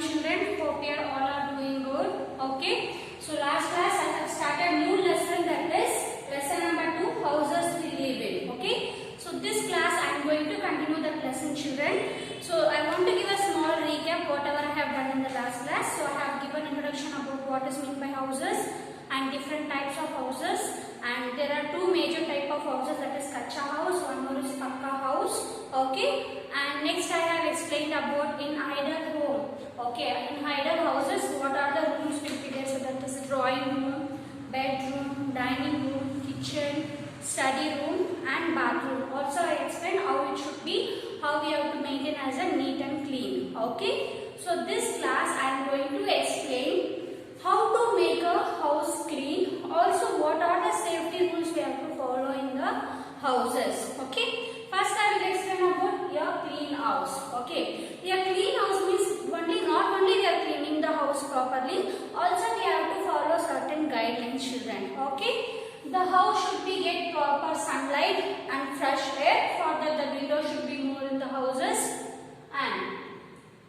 children. Hope you all are doing good. Okay. So last class I have started new lesson, that is lesson number 2, houses we live in. Okay. So this class I am going to continue that lesson, children. So I want to give a small recap whatever I have done in the last class. So I have given introduction about what is meant by houses and different types of houses, and there are two major type of houses, that is kacha house, one more is pakka house. Okay, and next I have explained about in ideal home. Okay, in ideal houses what are the rooms will be there? So that is drawing room, bedroom, dining room, kitchen, study room and bathroom. Also I explained how it should be, how we have to maintain as a neat and clean. Okay, so this class I am going to explain how to make a house clean. Also what are the safety rules we have to follow in the houses. Okay, first I will explain about a clean house. Okay, a clean house means not only we are cleaning the house properly, also we have to follow certain guidelines, children. Okay, the house should be get proper sunlight and fresh air. For that the windows should be more in the houses, and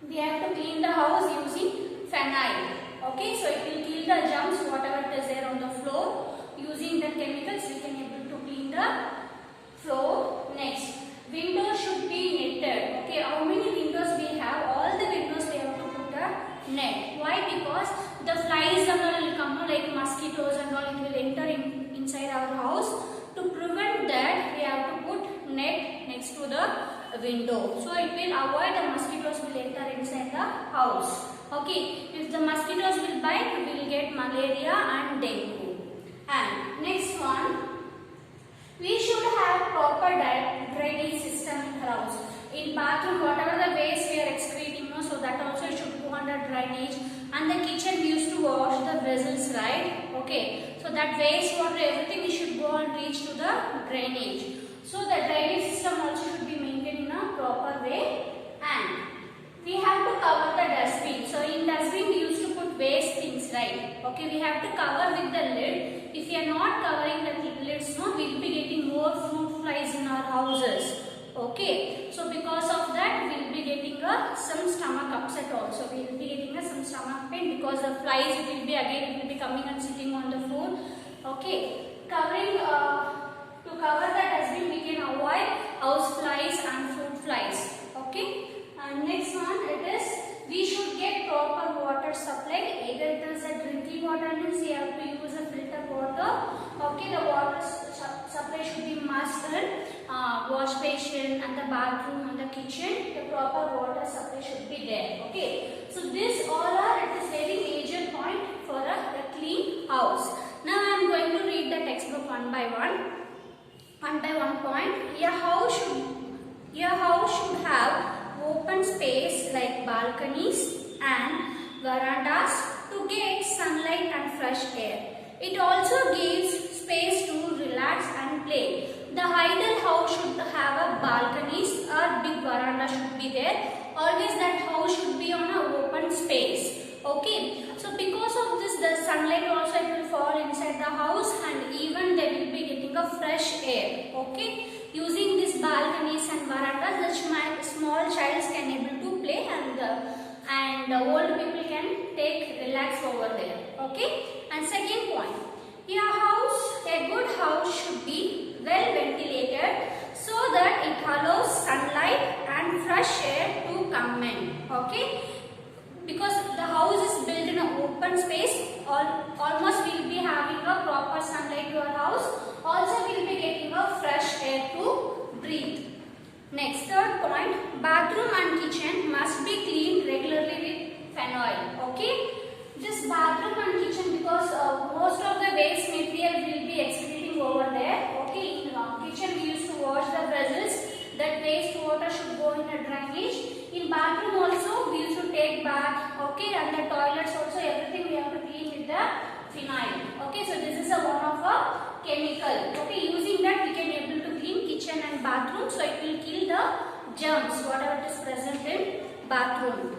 we have to clean the house using phenyl. Okay, so it will kill the germs whatever it is there on the floor. Using the chemicals we can able to clean the floor. Next, windows should be netted. Okay, how many windows we have? All the windows we have to put a net. Why? Because the flies and all will come, like mosquitoes and all, it will enter inside our house. To prevent that, we have to put net next to the window, so it will avoid the mosquitoes will enter inside the house. Okay, if the mosquitoes will bite, we will get malaria and dengue. And next one, we should have proper drainage system in the house. In bathroom, whatever the waste we are excreting, so that also should go under drainage. And the kitchen we used to wash the vessels, right? Okay, so that waste water, everything should go and reach to the drainage. So the drainage system also should be maintained in a proper way. And we have to cover the dustbin. So in dustbin we used to put waste things, right? Okay, we have to cover with the lid. If we are not covering the lids, we will be getting more fruit flies in our houses. Okay, so because of that we will be getting some stomach upset also. We will be getting some stomach pain because the flies, it will be again, it will be coming and sitting on the food. Okay, covering to cover the dustbin we can avoid house flies and fruit flies. Okay, and next one, it is we should get proper water supply. Either it is a drinking water, means we have to use a filter water. Okay, the water supply should be must in wash basin and the bathroom and the kitchen. The proper water supply should be there. Okay, so this all are, it is very major point for a clean house. Now I am going to read the textbook one by one point. A house should have open space like balconies and verandas to get sunlight and fresh air. It also gives space to relax and play. The ideal house should have a balconies or big veranda should be there. Always that house should be on an open space. Okay, so because of this, the sunlight also it will fall inside the house, and even they will be getting a fresh air. Okay, using these balconies and verandas, the small childs can able to play, and old people can take relax over there. Okay, and second point, a good house should be well ventilated so that it allows sunlight and fresh air to come in. Okay, because the house is built in an open space, almost we will be having a proper sunlight to our house. Also we will be getting a fresh air to breathe. Next, third point, bathroom and kitchen must be cleaned regularly with phenyl. Okay, this bathroom and kitchen, because most of the waste material will be excreting over there. Okay, in kitchen we used to wash the vessels, that waste water should go in a drainage. In bathroom also we used to take bath. Okay, and the toilets also, everything we have to clean with the phenyl. Okay, so this is one of a chemical. Okay, using that we can able to clean kitchen and bathroom, so it will kill the germs whatever is present in bathroom.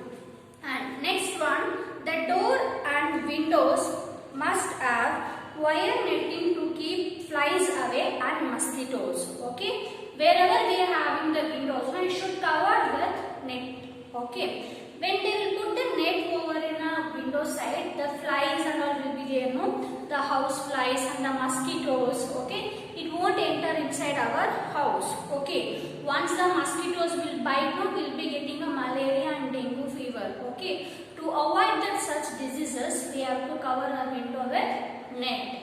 And next one, the door and windows must have wire netting to keep flies away and mosquitoes. Okay, wherever we are having the windows, it should cover with net. Okay, When they will put the net over in a window side, the flies and all will be there, no? The house flies and the mosquitoes, okay? It won't enter inside our house, okay? Once the mosquitoes will bite, no, we'll be getting a malaria and dengue fever, okay? To avoid that such diseases, we have to cover our window with net.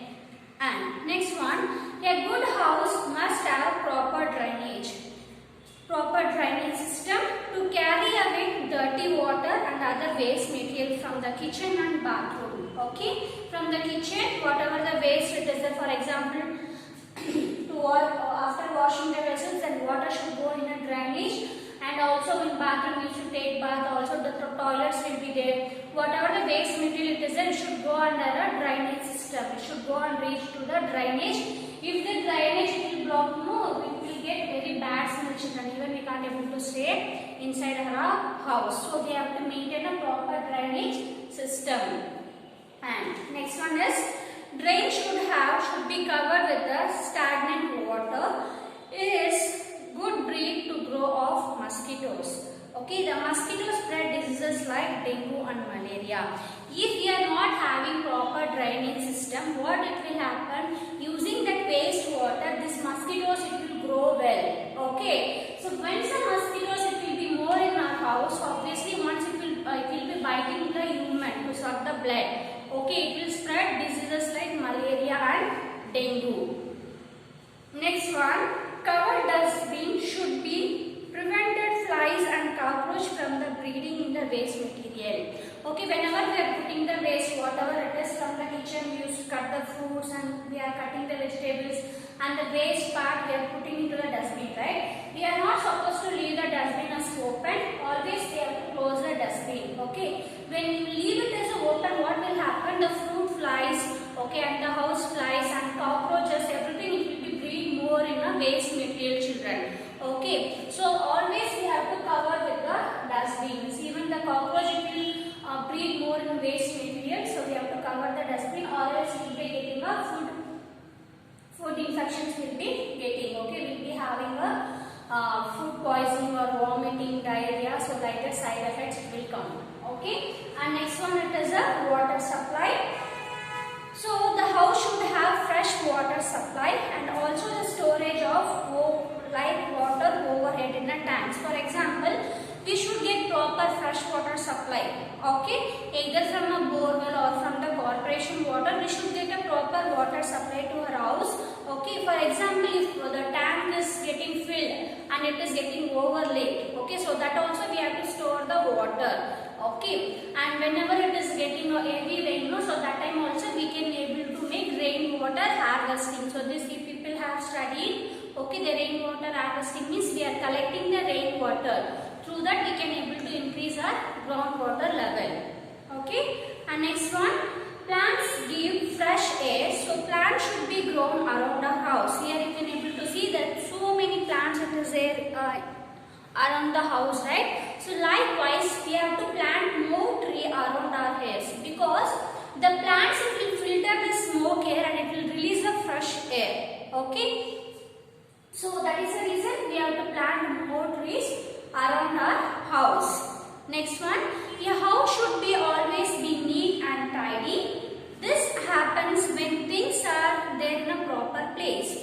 And next one, a good house must have proper drainage. Proper drainage system to carry away dirty water and other waste material from the kitchen and bathroom. Okay, from the kitchen, whatever the waste it is, for example, after washing the vessels, then water should go in a drainage, and also in bathroom you should take bath. Also the toilets will be there. Whatever the waste material it is, it should go under a drainage system. It should go and reach to the drainage. If the drainage will block, no, it will get very bad smell, children. Even we can't able to stay inside our house. So they have to maintain a proper drainage system. And next one is, drain should be covered with the stagnant water. It is good breed to grow off mosquitoes. Okay, the mosquitoes spread diseases like dengue and malaria. If we are not having proper drainage system, what it will happen? Using that waste water, this mosquitoes it will grow well. Okay, so once the mosquitoes it will be more in our house, obviously once it will be biting the human to suck the blood. Okay, it will spread diseases like malaria and dengue. Next one, covered dustbin should be prevented flies and cockroach from the breeding in the waste material. Okay, whenever we are putting the waste, whatever it is from the kitchen, we used to cut the fruits and we are cutting the vegetables, and the waste part we are putting into the dustbin, right? We are not supposed to leave the dustbin as open. Always we have to close the dustbin. Okay, when you leave it as open, what will happen? The fruit flies, okay, and the house flies and cockroaches, everything it will be breed more in a waste material, children. Okay, so always we have to cover with the dustbins. Even the cockroach it will breed more in waste material, so we have to cover the dustbin, or else we will be getting a food infections will be getting. Okay, we will be having a food poisoning or vomiting, diarrhea, so like the side effects will come. Okay, and next one it is a water supply. So the house should have fresh water supply and also the storage of like water overhead in the tanks. For example, we should get proper fresh water supply. Okay, either from a borewell or from the corporation water, we should get a proper water supply to our house. Okay, for example, if the tank is getting filled and it is getting overlaid, okay, so that also we have to store the water. Okay, and whenever it is getting a heavy rain, so that time also we can able to make rainwater harvesting. So these people have studied. Okay, the rainwater harvesting means we are collecting the rainwater. Through that we can able to increase our groundwater level. Okay, and next one, plants give fresh air. So plants should be grown around our house. Here you can able to see that so many plants it is there around the house, right? So likewise we have to plant more tree around our houses, because the plants it will filter the smoke air and it will release the fresh air. Okay, so that is the reason we have to plant more trees around our house. Next one, a house should be always be neat and tidy. This happens when things are there in a proper place.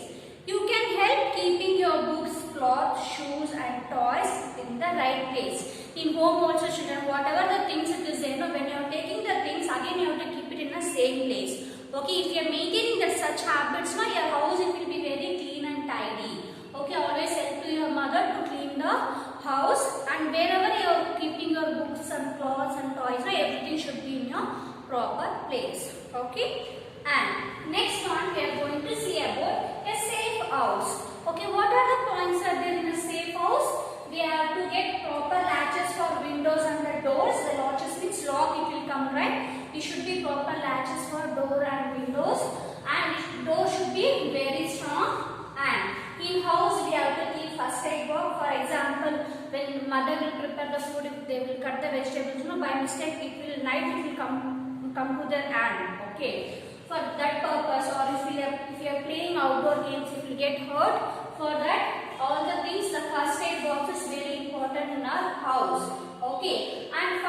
You can help keeping your books, clothes, shoes and toys in the right place. In home also, children, whatever the things it is there, when you are taking the things, again you have to keep it in the same place. Okay, if you are maintaining the such habits, your house it will be very clean and tidy. Okay, always help to your mother to clean the house, and wherever you are keeping your books and clothes and toys, everything should be in your proper place. Okay, and next one we are going to see about a safe house. Okay, what are the points are there in a safe house? We have to get proper latches for windows and the doors. The latches means lock it will come, right? It should be proper latches for door and windows, and door should be very strong. And in house we have to keep first aid box. For example, when mother will prepare the food, if they will cut the vegetables, by mistake it will come to their hand. Okay, for that purpose, or if you are playing outdoor games, if you get hurt, for that all the things, the first aid box is very important in our house. Okay, and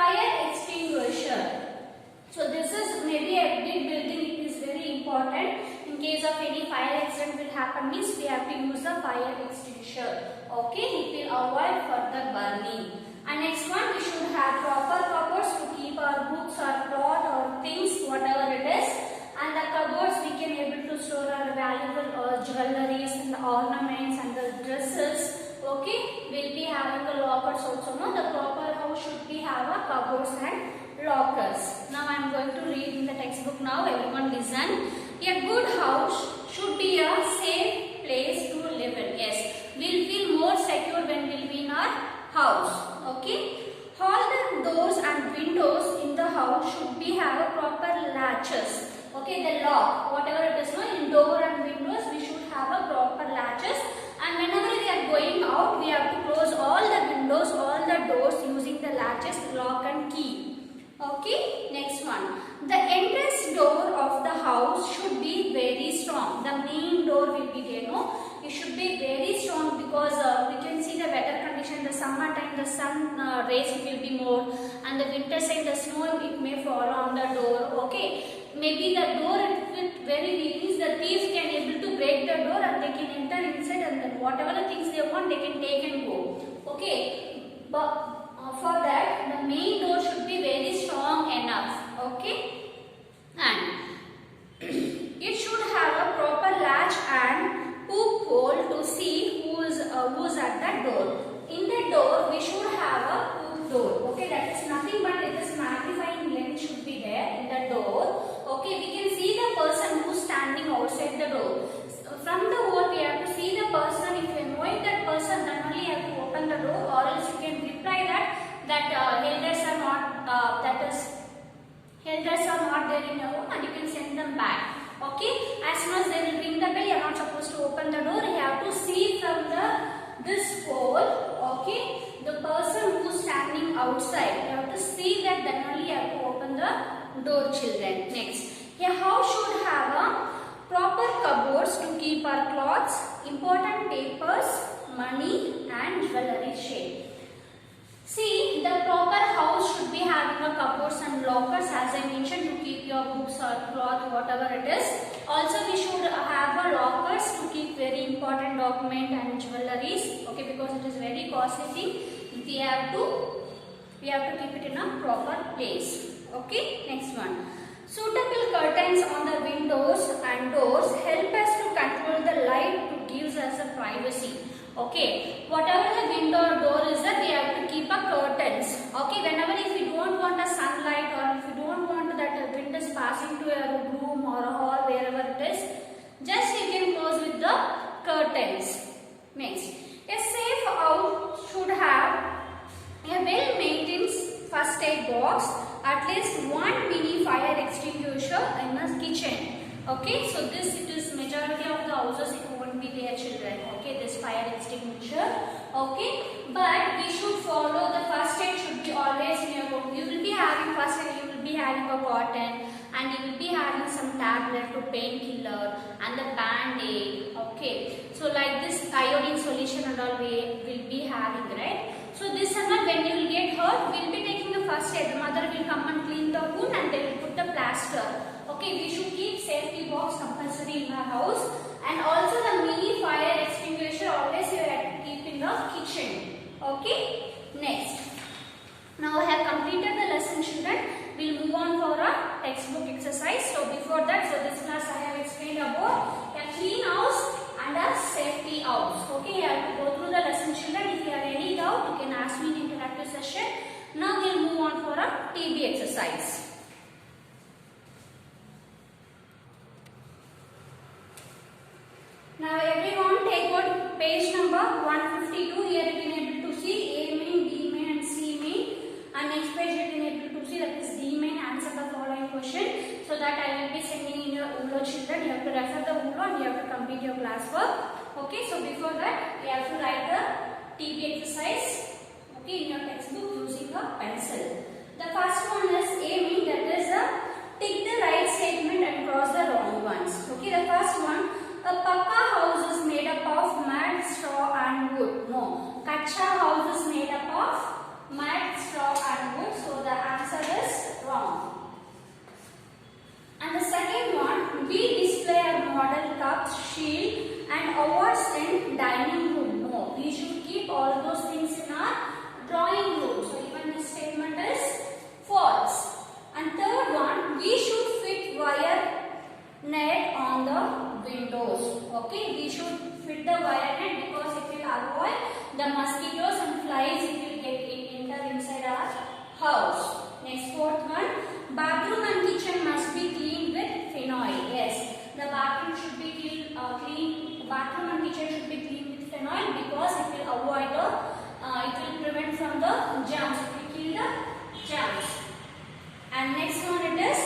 So this is maybe a big building. It is very important. In case of any fire accident will happen, means we have to use the fire extinguisher. Okay, it will avoid further burning. And next one, we should have proper cupboards to keep our books or cloth or things, whatever it is. And the cupboards we can able to store our valuable jewelries and the ornaments and the dresses. Okay, we'll be having the lockers also. No, the proper house should be have a cupboards and lockers. Now I am going to read in the textbook now. Everyone listen. A good house should be a safe place to live in. Yes, we'll feel more secure when we'll be in our house. Okay. All the doors and windows in the house should be have a proper latches. Okay, the lock, whatever it is, no, in door and windows, we should have a proper latches. And whenever we are going out, we have to close all the windows, all the doors using the latches, lock and key. Okay, next one. The entrance door of the house should be very strong. The main door will be there, no? It should be very strong because we can see the weather condition. The summer time, the sun rays it will be more, and the winter time, the snow it may fall on the door. Okay. Maybe the door is very weak, means the thieves can able to break the door and they can enter inside, and then whatever the things they want they can take and go. Okay, but for that the main door should be very strong enough. Okay, and it should have a proper latch and hook hole to see who's at the door. In the door we should have a hook door. Okay, that is nothing but it is magnifying lens should be there in the door. Okay, we can see the person who is standing outside the door. From the hole, we have to see the person. If you know that person, then only you have to open the door, or else you can reply that elders are not elders are not there in your home, and you can send them back. Okay, as soon as they will ring the bell, you are not supposed to open the door. You have to see from this hole. Okay, the person who is standing outside. You have to see that, then only you have to open the door, children. Next, a house should have a proper cupboards to keep our clothes, important papers, money and jewelry shape. See, the proper house should be having a cupboards and lockers, as I mentioned, to keep your books or cloth, whatever it is. Also, we should have a lockers to keep very important document and jewelries. Okay, because it is very costly thing. We have to keep it in a proper place. Okay, next one. Suitable curtains on the windows and doors help us to control the light to give us a privacy. Okay, whatever the window or door is there, we have to keep a curtains. Okay, whenever if you don't want a sunlight, or if you don't want that wind is passing to a room or a hall, wherever it is, just you can close with the curtains. Next, a safe house should have a well-maintained first aid box, at least one mini fire extinguisher in the kitchen. Okay, so this it is majority of the houses it won't be there, children. Okay, this fire extinguisher. Okay, but we should follow the first aid should be always in your home. You will be having first aid, you will be having a cotton, and you will be having some tablet to painkiller and the band-aid. Okay, so like this iodine solution and all we will be having, right? So this summer when you will get hurt, we will be taking the first aid. The mother will come and clean the wound and they will put the plaster. Okay, we should keep safety box compulsory in our house, and also the mini fire extinguisher always you have to keep in the kitchen. Okay, next. Now I have completed the lesson, children. We'll move on for a textbook exercise. So before that, so this class I have explained about a clean house and a safety house. Okay, you have to go through the lesson, children. If you have any doubt, you can ask me in interactive session. Now we'll move on for a TB exercise. Now everyone take out page number 152. Here you can able to see A main, B main and C main. And next page you can able to see that is D main. Answer the following question. So that I will be sending in your ULO, children. You have to refer the ULO and you have to complete your classwork. Okay, so before that you have to write the TB exercise. Okay, in your textbook using a pencil. The first one is A main, that is a tick the right statement and cross the wrong ones. Okay, the first one. A pakka house is made up of mud, straw and wood. No. Kacha house is made up of mud, straw and wood. So the answer is wrong. germs. We kill the germs. And next one it is,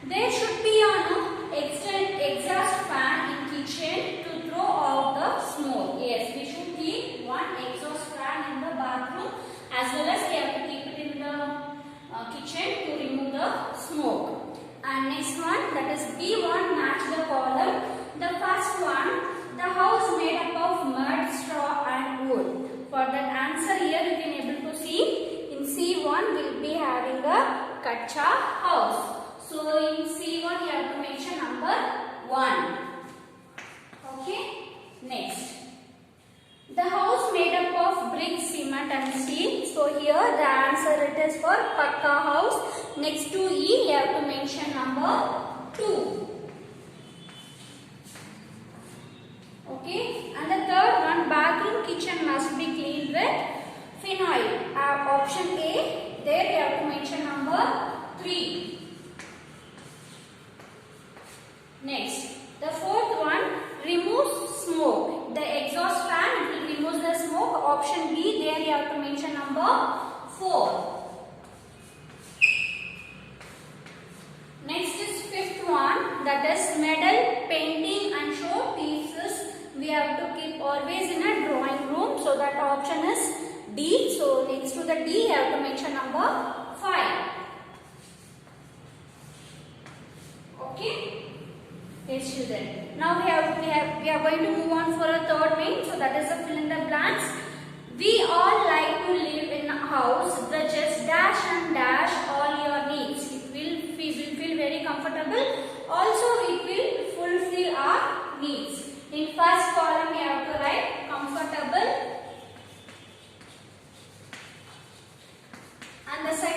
there should be an exhaust fan in kitchen to throw out the smoke. Yes, we should keep one exhaust fan in the bathroom, as well as we have to keep it in the kitchen to remove the smoke. And next one, that is B1, match the column. The first one, the house made up of mud, straw and wood. For that answer here you can able to see, in C1 we will be having a kacha house. So in C1 you have to mention number 1. Okay. Next, the house made up of brick, cement and steel. So here the answer it is for Pakka house. Next to E you have to mention number 2. Okay. And the third one, bathroom kitchen must be cleaned with phenol. Option A, there you have to mention number 3. Next, the fourth one, remove smoke. The exhaust fan will remove the smoke. Option B, there you have to mention number 4. Next is fifth one, that is metal, painting and show pieces. We have to keep always in a drawing room. So that option is D. So next to the D, you have to mention number 5. Okay. Yes, children. Now we are going to move on for a third main. So that is the fill in the blanks. We all like to live in a house that just dash and dash all your needs. We will feel very comfortable. Also, it will fulfill our needs. In first column, we have to write comfortable. And the second